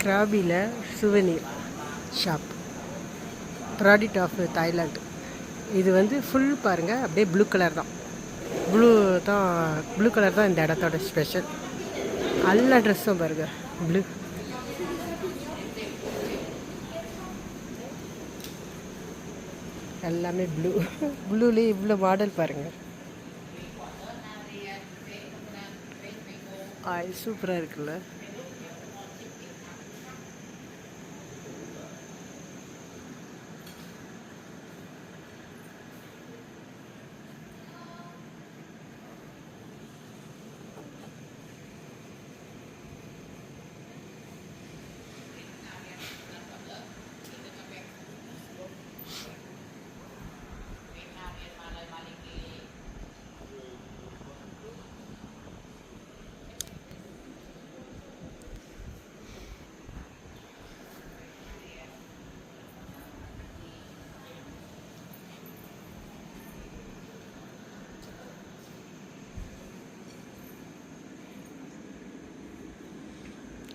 கிராபியில் சுவனீர் shop, product of Thailand. இது வந்து full பாருங்கள், அப்படியே ப்ளூ கலர் தான். ப்ளூ கலர் தான் இந்த இடத்தோட ஸ்பெஷல். எல்லா ட்ரெஸ்ஸும் பாருங்கள் ப்ளூ. எல்லாமே ப்ளூலேயே இவ்வளோ மாடல் பாருங்கள். சூப்பராக இருக்குல்ல.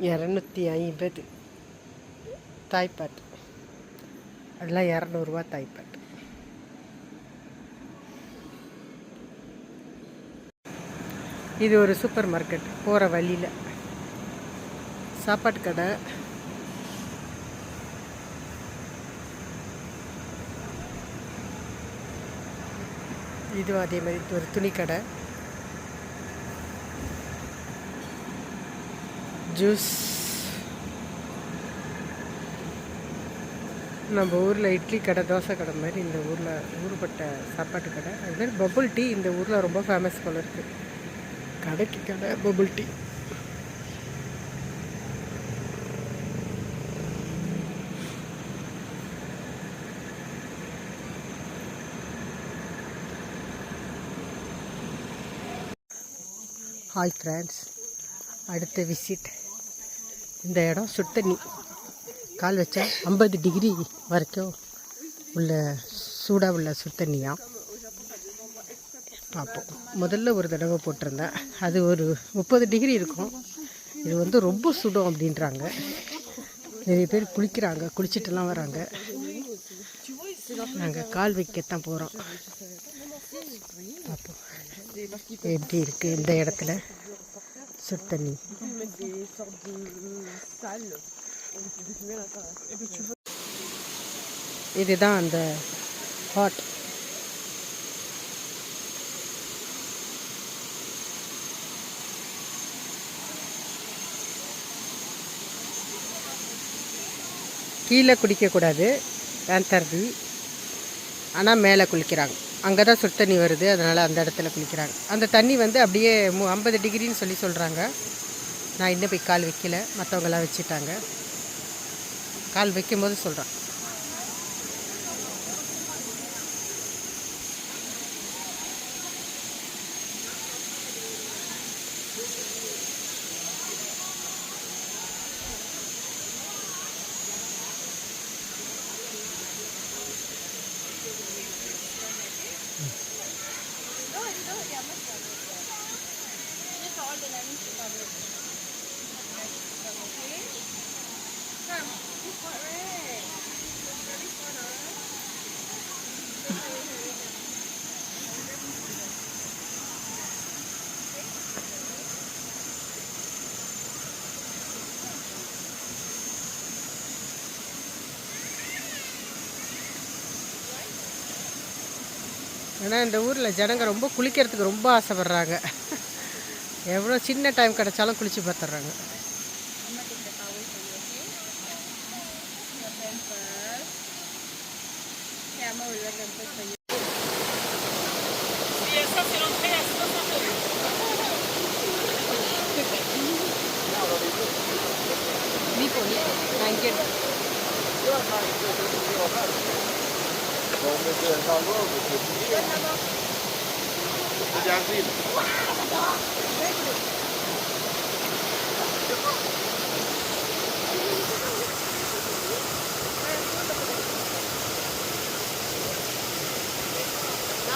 $250 தாய்ப்பாட்டு. அதெல்லாம் $200 தாய்ப்பாட்டு. இது ஒரு சூப்பர் மார்க்கெட், போகிற வழியில் சாப்பாட்டு கடை. இதுவும் அதே மாதிரி ஒரு துணி கடை, ஜூஸ். நம்ம ஊரில் இட்லி கடை, தோசை கடை மாதிரி இந்த ஊரில் ஊருப்பட்ட சாப்பாட்டு கடை. அதுமாதிரி பபுள் டீ இந்த ஊரில் ரொம்ப ஃபேமஸ் போல இருக்குது. கடைக்கு கடை பபுள் டீ. ஹாய் ஃப்ரெண்ட்ஸ், அடுத்த விசிட் இந்த இடம். சுடுதண்ணி கால் வச்சா 50 டிகிரி வரைக்கும் உள்ள சூடாக உள்ள சுடுதண்ணியாக பார்ப்போம். முதல்ல ஒரு தடவை போட்டிருந்தேன், அது ஒரு 30 டிகிரி இருக்கும். இது வந்து ரொம்ப சுடும் அப்படின்றாங்க. நிறைய பேர் குளிக்கிறாங்க, குளிச்சுட்டுலாம் வராங்க. நாங்கள் கால் வைக்கத்தான் போகிறோம். பார்ப்போம் எப்படி இருக்குது இந்த இடத்துல சுடுதண்ணி. இதுதான் அந்த ஹாட். கீழே குடிக்கக்கூடாது, தண்ணி. ஆனால் மேலே குளிக்கிறாங்க. அங்கே தான் சுடு தண்ணி வருது, அதனால் அந்த இடத்துல குளிக்கிறாங்க. அந்த தண்ணி வந்து அப்படியே 50 டிகிரின்னு சொல்கிறாங்க. நான் இன்னும் போய் கால் வைக்கல, மற்றவங்களாம் வச்சுட்டாங்க. கால் வைக்கும்போது சொல்கிறேன். ஏன்னா இந்த ஊரில் ஜனங்க ரொம்ப குளிக்கிறதுக்கு ரொம்ப ஆசைப்படுறாங்க. எவ்வளோ சின்ன டைம் கிடச்சாலும் குளித்து பார்த்துட்றாங்க.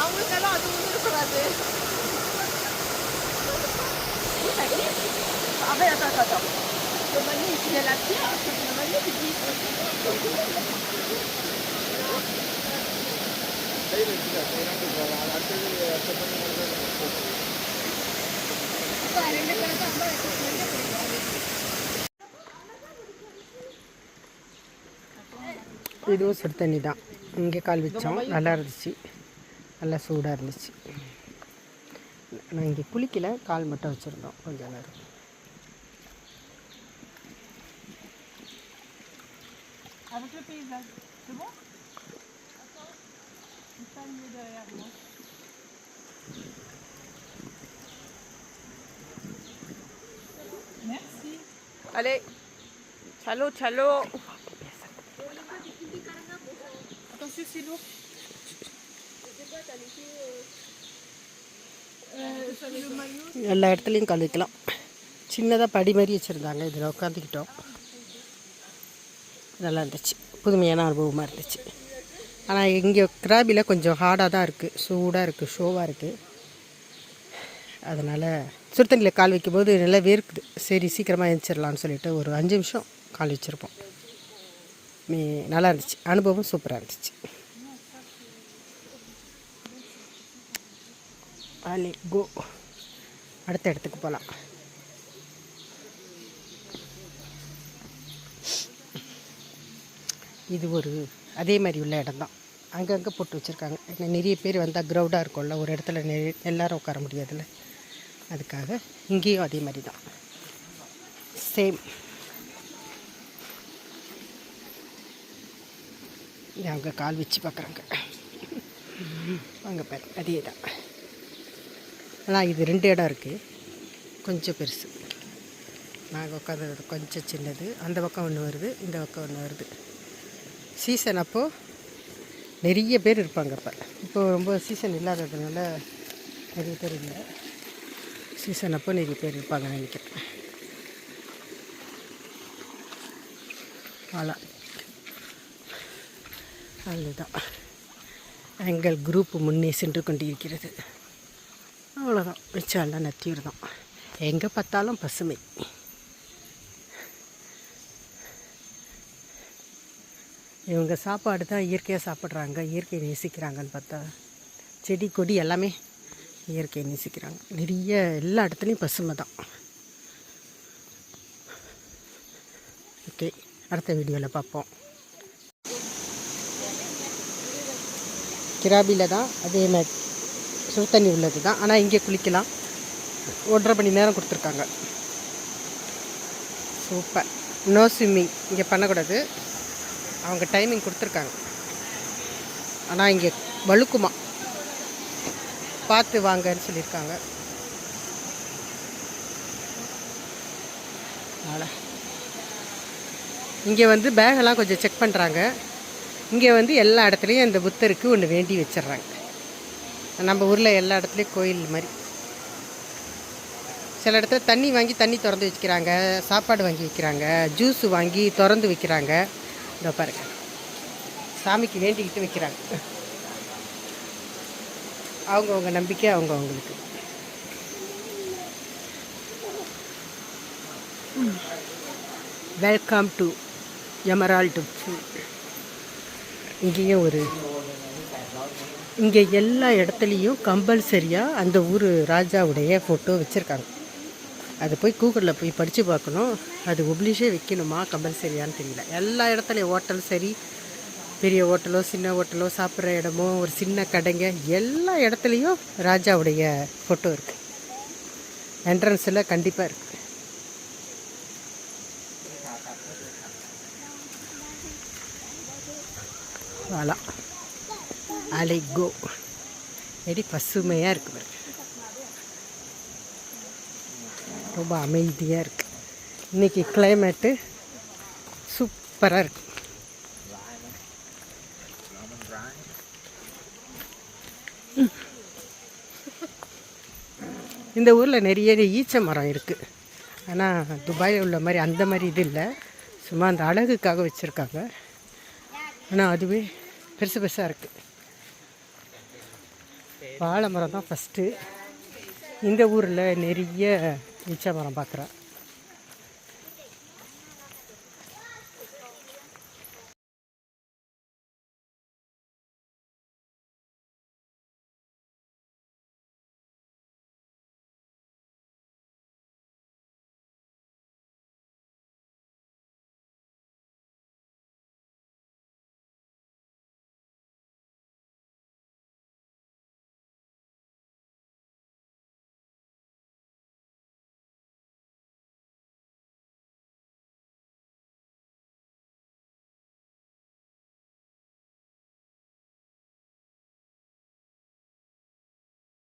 அவங்களுக்கெல்லாம் அது ஒன்றும் இருக்கக்கூடாது. அப்படியே இதுவும் சுடு தண்ணி தான். இங்கே கால் வச்சோம், நல்லா இருந்துச்சு, நல்லா சூடாக இருந்துச்சு. நான் இங்கே குளிக்கலை, கால் மட்டும் வச்சுருந்தோம் கொஞ்சம் நேரம். Allez, ciao, ciao. Attention, c'est lourd. எல்லா இடத்துலையும் கால் வைக்கலாம். சின்னதாக படி மாதிரி வச்சுருந்தாங்க, இதில் உட்காந்துக்கிட்டோம். நல்லா இருந்துச்சு, புதுமையான அனுபவமாக இருந்துச்சு. ஆனால் இங்கே கிராபியில் கொஞ்சம் ஹார்டாக தான் இருக்குது, சூடாக இருக்குது, ஷோவாக இருக்குது. அதனால் சுடுதண்ணியில் கால் வைக்கும்போது நல்லா வேர்க்குது. சரி சீக்கிரமாக எழுந்திரிடலான்னு சொல்லிட்டு ஒரு 5 நிமிஷம் கால் வச்சுருப்போம். நல்லா இருந்துச்சு, அனுபவம் சூப்பராக இருந்துச்சு. ஆலே கோ, அடுத்த இடத்துக்கு போகலாம். இது ஒரு அதே மாதிரி உள்ள இடம் தான். அங்கங்கே போட்டு வச்சுருக்காங்க. நிறைய பேர் வந்தால் க்ரௌடாக இருக்கும்ல, ஒரு இடத்துல எல்லோரும் உட்கார முடியாதுல்ல, அதுக்காக இங்கேயும் அதே மாதிரி தான், சேம். அங்கே கால் வச்சு பார்க்குறாங்க, அங்கே பாரு, அதே தான். ஆனால் இது 2 இடம் இருக்குது, கொஞ்சம் பெருசு. நாங்கள் உட்காந்து கொஞ்சம் சின்னது. அந்த பக்கம் ஒன்று வருது, இந்த பக்கம் ஒன்று வருது. சீசன் அப்போது நிறைய பேர் இருப்பாங்க. இப்போ ரொம்ப சீசன் இல்லாததுனால நிறைய பேர் இல்லை. சீசன் அப்போ நிறைய பேர் இருப்பாங்கன்னு நினைக்கிறேன். அவ்வளோ அதுதான், எங்கள் குரூப் முன்னே சென்று கொண்டிருக்கிறது. அவ்வளோதான், வச்சாலாம் நத்தியூர் தான். எங்கே பார்த்தாலும் பசுமை. இவங்க சாப்பாடு தான் இயற்கையாக சாப்பிட்றாங்க, இயற்கையை நேசிக்கிறாங்கன்னு பார்த்தா செடி கொடி எல்லாமே இயற்கையை நேசிக்கிறாங்க. நிறைய எல்லா இடத்துலையும் பசுமை தான். ஓகே, அடுத்த வீடியோவில் பார்ப்போம். கிராபியில் தான் அதே மாதிரி சுடு தண்ணி உள்ளது தான். ஆனால் இங்கே குளிக்கலாம், 1.5 மணி நேரம் கொடுத்துருக்காங்க. சூப்பர். நோ ஸ்விம்மிங் இங்கே பண்ணக்கூடாது, அவங்க டைமிங் கொடுத்துருக்காங்க. ஆனால் இங்கே வழுக்குமா, பார்த்து வாங்கன்னு சொல்லியிருக்காங்க. அதனால் இங்கே வந்து பேகெல்லாம் கொஞ்சம் செக் பண்ணுறாங்க. இங்கே வந்து எல்லா இடத்துலையும் இந்த புத்தருக்கு ஒன்று வேண்டி வச்சிட்றாங்க. நம்ம ஊரில் எல்லா இடத்துலையும் கோயில் மாதிரி. சில இடத்துல தண்ணி வாங்கி தண்ணி திறந்து வச்சுக்கிறாங்க, சாப்பாடு வாங்கி வைக்கிறாங்க, ஜூஸு வாங்கி திறந்து வைக்கிறாங்க. இந்த பாருங்க, சாமிக்கு வேண்டிக்கிட்டு வைக்கிறாங்க. அவங்கவுங்க நம்பிக்கை அவங்கவுங்களுக்கு. Welcome to Emerald pool. இங்கேயும் இங்கே எல்லா இடத்துலையும் கம்பல்சரியாக அந்த ஊர் ராஜாவுடைய ஃபோட்டோ வச்சுருக்காங்க. அது போய் கூகுளில் போய் படித்து பார்க்கணும். அது ஒப்ளிஷே வைக்கணுமா கம்பல்சரியான்னு தெரியல. எல்லா இடத்துலையும் ஹோட்டல் சரி, பெரிய ஹோட்டலோ சின்ன ஹோட்டலோ, சாப்பிட்ற இடமோ ஒரு சின்ன கடைங்க, எல்லா இடத்துலையும் ராஜாவுடைய ஃபோட்டோ இருக்குது. என்ட்ரன்ஸில் கண்டிப்பாக இருக்குது. வாலா அலை கோ, எடி பசுமையாக இருக்குது, ரொம்ப அமைதியாக இருக்குது. இன்றைக்கி கிளைமேட்டு சூப்பராக இருக்குது. இந்த ஊரில் நிறைய ஈச்ச மரம் இருக்குது. ஆனால் துபாயில் உள்ள மாதிரி அந்த மாதிரி இது இல்லை, சும்மா அந்த அழகுக்காக வச்சுருக்காங்க. ஆனால் அதுவே பெருசு பெருசாக இருக்குது. வாழை மரம் தான் ஃபஸ்ட்டு. இந்த ஊரில் நிறைய ஈச்ச மரம் பார்க்குறேன்.